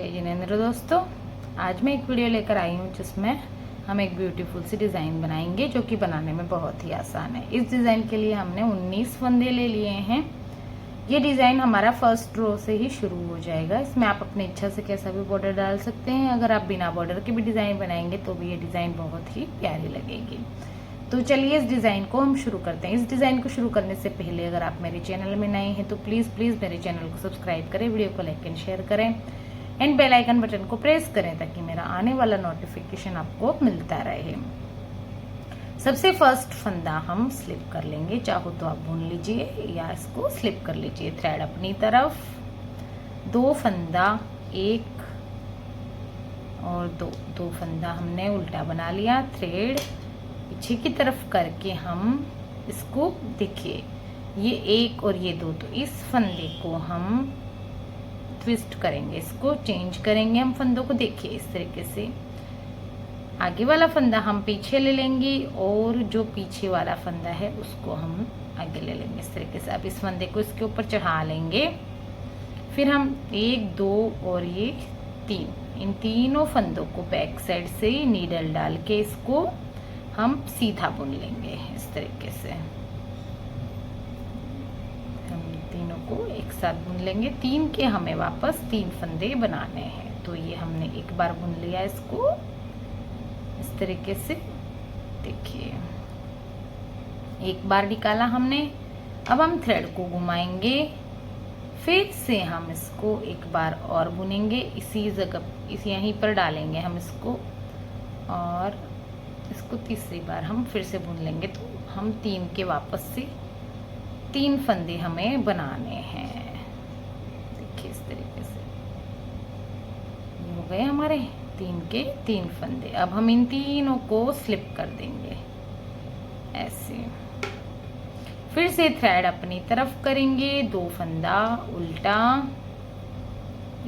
जय जिनेंद्र दोस्तों, आज मैं एक वीडियो लेकर आई हूँ जिसमें हम एक ब्यूटीफुल सी डिज़ाइन बनाएंगे जो कि बनाने में बहुत ही आसान है। इस डिज़ाइन के लिए हमने 19 फंदे ले लिए हैं। ये डिज़ाइन हमारा फर्स्ट रो से ही शुरू हो जाएगा। इसमें आप अपनी इच्छा से कैसा भी बॉर्डर डाल सकते हैं। अगर आप बिना बॉर्डर के भी डिज़ाइन बनाएंगे तो भी ये डिज़ाइन बहुत ही प्यारी लगेगी। तो चलिए इस डिज़ाइन को हम शुरू करते हैं। इस डिज़ाइन को शुरू करने से पहले अगर आप मेरे चैनल में नए हैं तो प्लीज़ मेरे चैनल को सब्सक्राइब करें, वीडियो को लाइक एंड शेयर करें एंड बेल आइकन बटन को प्रेस करें ताकि मेरा आने वाला नोटिफिकेशन आपको मिलता रहे। सबसे फर्स्ट फंदा हम स्लिप कर लेंगे, चाहो तो आप बुन लीजिए या इसको स्लिप कर लीजिए। थ्रेड अपनी तरफ, 2 फंदा, 1 और 2 फंदा हमने उल्टा बना लिया। थ्रेड पीछे की तरफ करके हम इसको, देखिए ये 1 और ये 2, तो इस फंदे को हम ट्विस्ट करेंगे, इसको चेंज करेंगे हम फंदों को। देखिए इस तरीके से आगे वाला फंदा हम पीछे ले लेंगे और जो पीछे वाला फंदा है उसको हम आगे ले लेंगे। इस तरीके से अब इस फंदे को इसके ऊपर चढ़ा लेंगे। फिर हम 1, 2 और ये 3, इन तीनों फंदों को बैक साइड से नीडल डाल के इसको हम सीधा बुन लेंगे। इस तरीके से हम तीनों को एक साथ बुन लेंगे। 3 के हमें वापस 3 फंदे बनाने हैं। तो ये हमने एक बार बुन लिया इसको इस तरीके से। देखिए एक बार निकाला हमने। अब हम थ्रेड को घुमाएंगे, फिर से हम इसको एक बार और बुनेंगे। इसी जगह यहीं पर डालेंगे हम इसको और इसको तीसरी बार हम फिर से बुन लेंगे। तो हम 3 के वापस से 3 फंदे हमें बनाने हैं। देखिए इस तरीके से ये हो गए हमारे 3 के 3 फंदे। अब हम इन तीनों को स्लिप कर देंगे ऐसे। फिर से थ्रेड अपनी तरफ करेंगे, 2 फंदा उल्टा,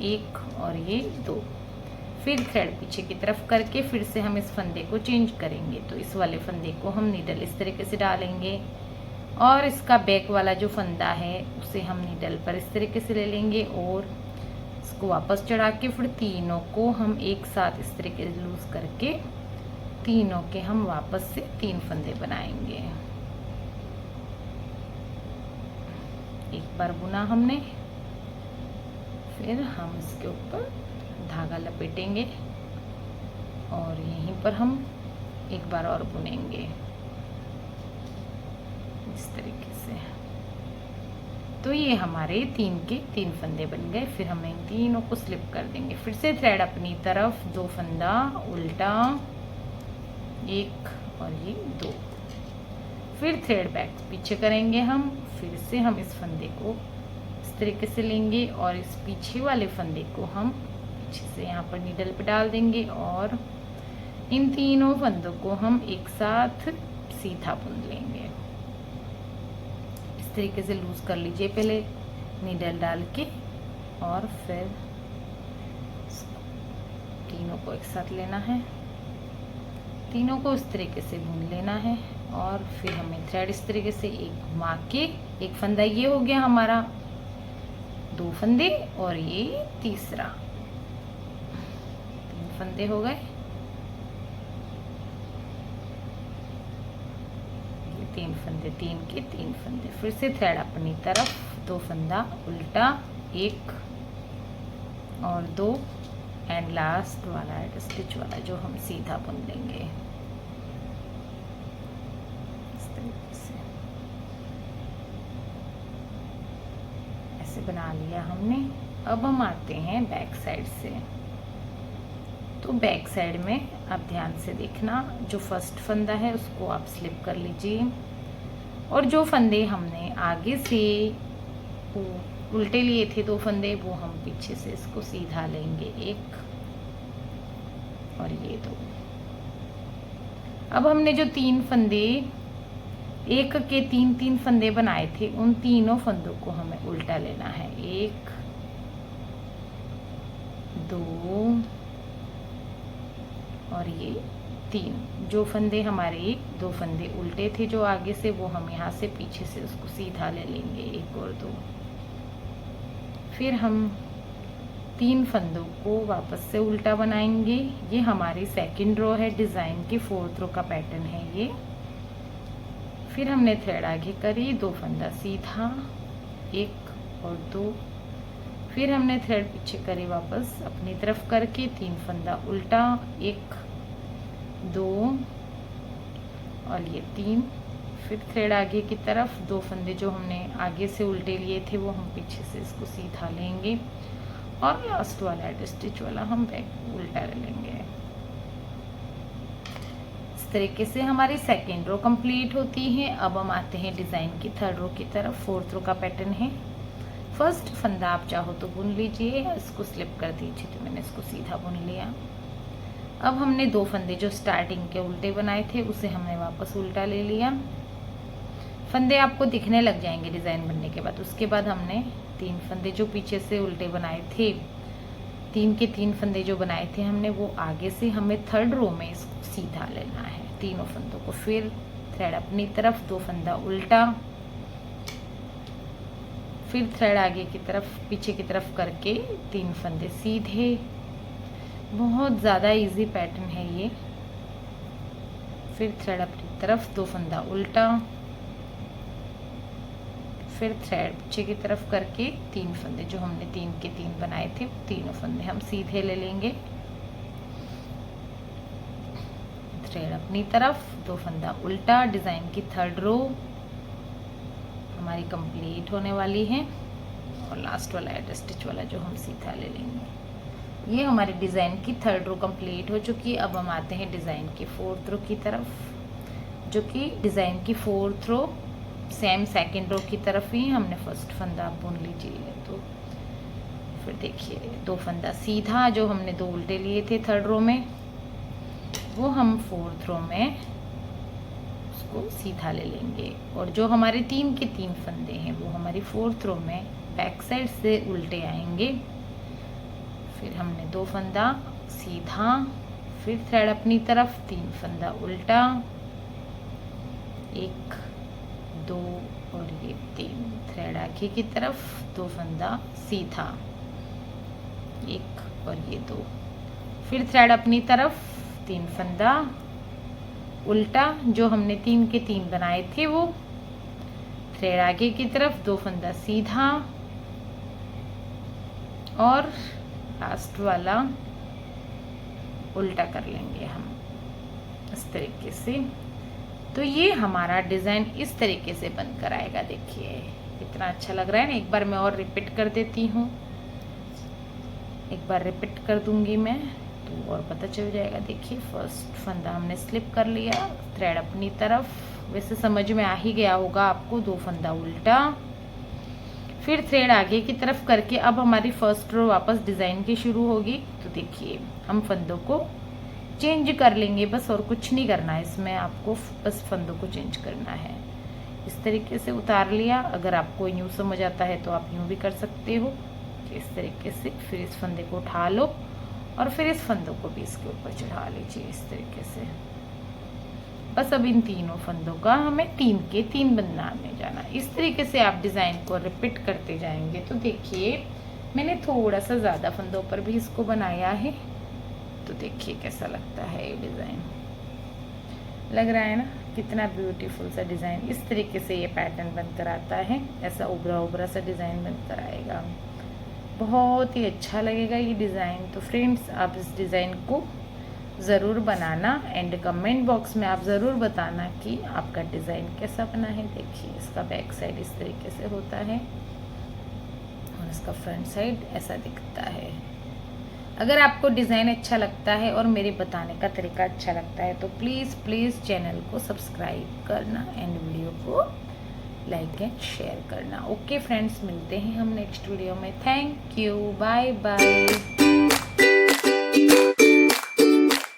1 और ये 2। फिर थ्रेड पीछे की तरफ करके फिर से हम इस फंदे को चेंज करेंगे। तो इस वाले फंदे को हम नीडल इस तरीके से डालेंगे और इसका बैक वाला जो फंदा है उसे हम नीडल पर इस तरीके से ले लेंगे और इसको वापस चढ़ा के फिर तीनों को हम एक साथ इस तरीके से लूज करके तीनों के हम वापस से 3 फंदे बनाएंगे। एक बार बुना हमने, फिर हम इसके ऊपर धागा लपेटेंगे और यहीं पर हम एक बार और बुनेंगे इस तरीके से। तो ये हमारे 3 के 3 फंदे बन गए। फिर हम इन तीनों को स्लिप कर देंगे। फिर से थ्रेड अपनी तरफ, 2 फंदा उल्टा, 1 और ये 2। फिर थ्रेड बैक पीछे करेंगे हम। फिर से हम इस फंदे को इस तरीके से लेंगे और इस पीछे वाले फंदे को हम पीछे से यहाँ पर नीडल पे डाल देंगे और इन तीनों फंदों को हम एक साथ सीधा बुन लेंगे। इस तरीके से लूज कर लीजिए पहले नीडल डाल के और फिर तीनों को एक साथ लेना है, तीनों को इस तरीके से बुन लेना है और फिर हमें थ्रेड इस तरीके से एक घुमा के, एक फंदा ये हो गया हमारा, 2 फंदे और ये तीसरा, 3 फंदे हो गए। 3 फंदे, 3 के 3 फंदे। फिर से थ्रेड अपनी तरफ, 2 फंदा उल्टा, 1 और 2 एंड लास्ट वाला स्टिच वाला जो हम सीधा बुन लेंगे इस तरीके से। ऐसे बना लिया हमने। अब हम आते हैं बैक साइड से। तो बैक साइड में आप ध्यान से देखना, जो फर्स्ट फंदा है उसको आप स्लिप कर लीजिए और जो फंदे हमने आगे से उल्टे लिए थे 2 फंदे, वो हम पीछे से इसको सीधा लेंगे, 1 और ये 2। अब हमने जो 3 फंदे, 1 के 3 फंदे बनाए थे, उन तीनों फंदों को हमें उल्टा लेना है, 1, 2 और ये 3। जो फंदे हमारे 2 फंदे उल्टे थे जो आगे से, वो हम यहाँ से पीछे से उसको सीधा ले लेंगे, 1 और 2। फिर हम 3 फंदों को वापस से उल्टा बनाएंगे। ये हमारी सेकंड रो है, डिज़ाइन की 4th रो का पैटर्न है ये। फिर हमने थ्रेड आगे करी, 2 फंदा सीधा, 1 और 2। फिर हमने थ्रेड पीछे करी वापस अपनी तरफ करके, 3 फंदा उल्टा, 1 2 और ये 3। फिर थ्रेड आगे की तरफ, 2 फंदे जो हमने आगे से उल्टे लिए थे वो हम पीछे से इसको सीधा लेंगे, और लास्ट वाला एड स्टिच वाला हम बैक उल्टा ले लेंगे। इस तरीके से हमारी सेकेंड रो कंप्लीट होती है। अब हम आते हैं डिज़ाइन की 3rd रो की तरफ। 4th रो का पैटर्न है। फर्स्ट फंदा आप चाहो तो बुन लीजिए, इसको स्लिप कर दीजिए, तो मैंने इसको सीधा बुन लिया। अब हमने 2 फंदे जो स्टार्टिंग के उल्टे बनाए थे उसे हमने वापस उल्टा ले लिया। फंदे आपको दिखने लग जाएंगे डिज़ाइन बनने के बाद। उसके बाद हमने 3 फंदे जो पीछे से उल्टे बनाए थे, 3 के 3 फंदे जो बनाए थे हमने, वो आगे से हमें 3rd रो में इसको सीधा लेना है, तीनों फंदों को। फिर थ्रेड अपनी तरफ, 2 फंदा उल्टा, फिर थ्रेड आगे की तरफ पीछे की तरफ करके 3 फंदे सीधे। बहुत ज़्यादा इजी पैटर्न है ये। फिर थ्रेड अपनी तरफ, 2 फंदा उल्टा, फिर थ्रेड पीछे की तरफ करके 3 फंदे जो हमने 3 के 3 बनाए थे, तीनों फंदे हम सीधे ले लेंगे। थ्रेड अपनी तरफ, 2 फंदा उल्टा। डिज़ाइन की 3rd रो हमारी कंप्लीट होने वाली है, और लास्ट वाला एड स्टिच वाला जो हम सीधा ले लेंगे। ये हमारी डिज़ाइन की 3rd रो कंप्लीट हो चुकी है। अब हम आते हैं डिज़ाइन की 4th रो की तरफ, जो कि डिज़ाइन की 4th रो सेम सेकेंड रो की तरफ ही हमने फर्स्ट फंदा बुन लीजिए। तो फिर देखिए 2 फंदा सीधा जो हमने 2 उल्टे लिए थे 3rd रो में, वो हम 4th रो में उसको सीधा ले लेंगे। और जो हमारे 3 के 3 फंदे हैं वो हमारी 4th रो में बैक साइड से उल्टे आएंगे। फिर हमने 2 फंदा सीधा, फिर थ्रेड अपनी तरफ, 3 फंदा उल्टा, 1 2 और ये 3। थ्रेड आगे की तरफ, 2 फंदा सीधा, 1 और ये 2। फिर थ्रेड अपनी तरफ, 3 फंदा उल्टा, जो हमने 3 के 3 बनाए थे वो। थ्रेड आगे की तरफ, 2 फंदा सीधा, और लास्ट वाला उल्टा कर लेंगे हम इस तरीके से। तो ये हमारा डिज़ाइन इस तरीके से बनकर आएगा। देखिए कितना अच्छा लग रहा है ना। एक बार मैं और रिपीट कर देती हूँ, एक बार रिपीट कर दूंगी मैं तो और पता चल जाएगा। देखिए फर्स्ट फंदा हमने स्लिप कर लिया, थ्रेड अपनी तरफ, वैसे समझ में आ ही गया होगा आपको, 2 फंदा उल्टा, फिर थ्रेड आगे की तरफ करके अब हमारी फर्स्ट रो वापस डिज़ाइन की शुरू होगी। तो देखिए हम फंदों को चेंज कर लेंगे बस, और कुछ नहीं करना है इसमें, आपको बस फंदों को चेंज करना है। इस तरीके से उतार लिया। अगर आपको यूँ समझ आता है तो आप यूँ भी कर सकते हो, इस तरीके से। फिर इस फंदे को उठा लो और फिर इस फंदों को भी इसके ऊपर चढ़ा लीजिए इस तरीके से। बस अब इन तीनों फंदों का हमें 3 के 3 बनाने जाना। इस तरीके से आप डिज़ाइन को रिपीट करते जाएंगे। तो देखिए मैंने थोड़ा सा ज़्यादा फंदों पर भी इसको बनाया है, तो देखिए कैसा लगता है ये डिज़ाइन। लग रहा है ना कितना ब्यूटीफुल सा डिज़ाइन। इस तरीके से ये पैटर्न बनकर आता है, ऐसा उभरा उभरा सा डिज़ाइन बनकर आएगा, बहुत ही अच्छा लगेगा ये डिज़ाइन। तो फ्रेंड्स आप इस डिज़ाइन को ज़रूर बनाना, एंड कमेंट बॉक्स में आप ज़रूर बताना कि आपका डिज़ाइन कैसा बना है। देखिए इसका बैक साइड इस तरीके से होता है और इसका फ्रंट साइड ऐसा दिखता है। अगर आपको डिज़ाइन अच्छा लगता है और मेरे बताने का तरीका अच्छा लगता है तो प्लीज़ चैनल को सब्सक्राइब करना एंड वीडियो को लाइक एंड शेयर करना। ओके फ्रेंड्स, मिलते हैं हम नेक्स्ट वीडियो में। Thank you, bye bye.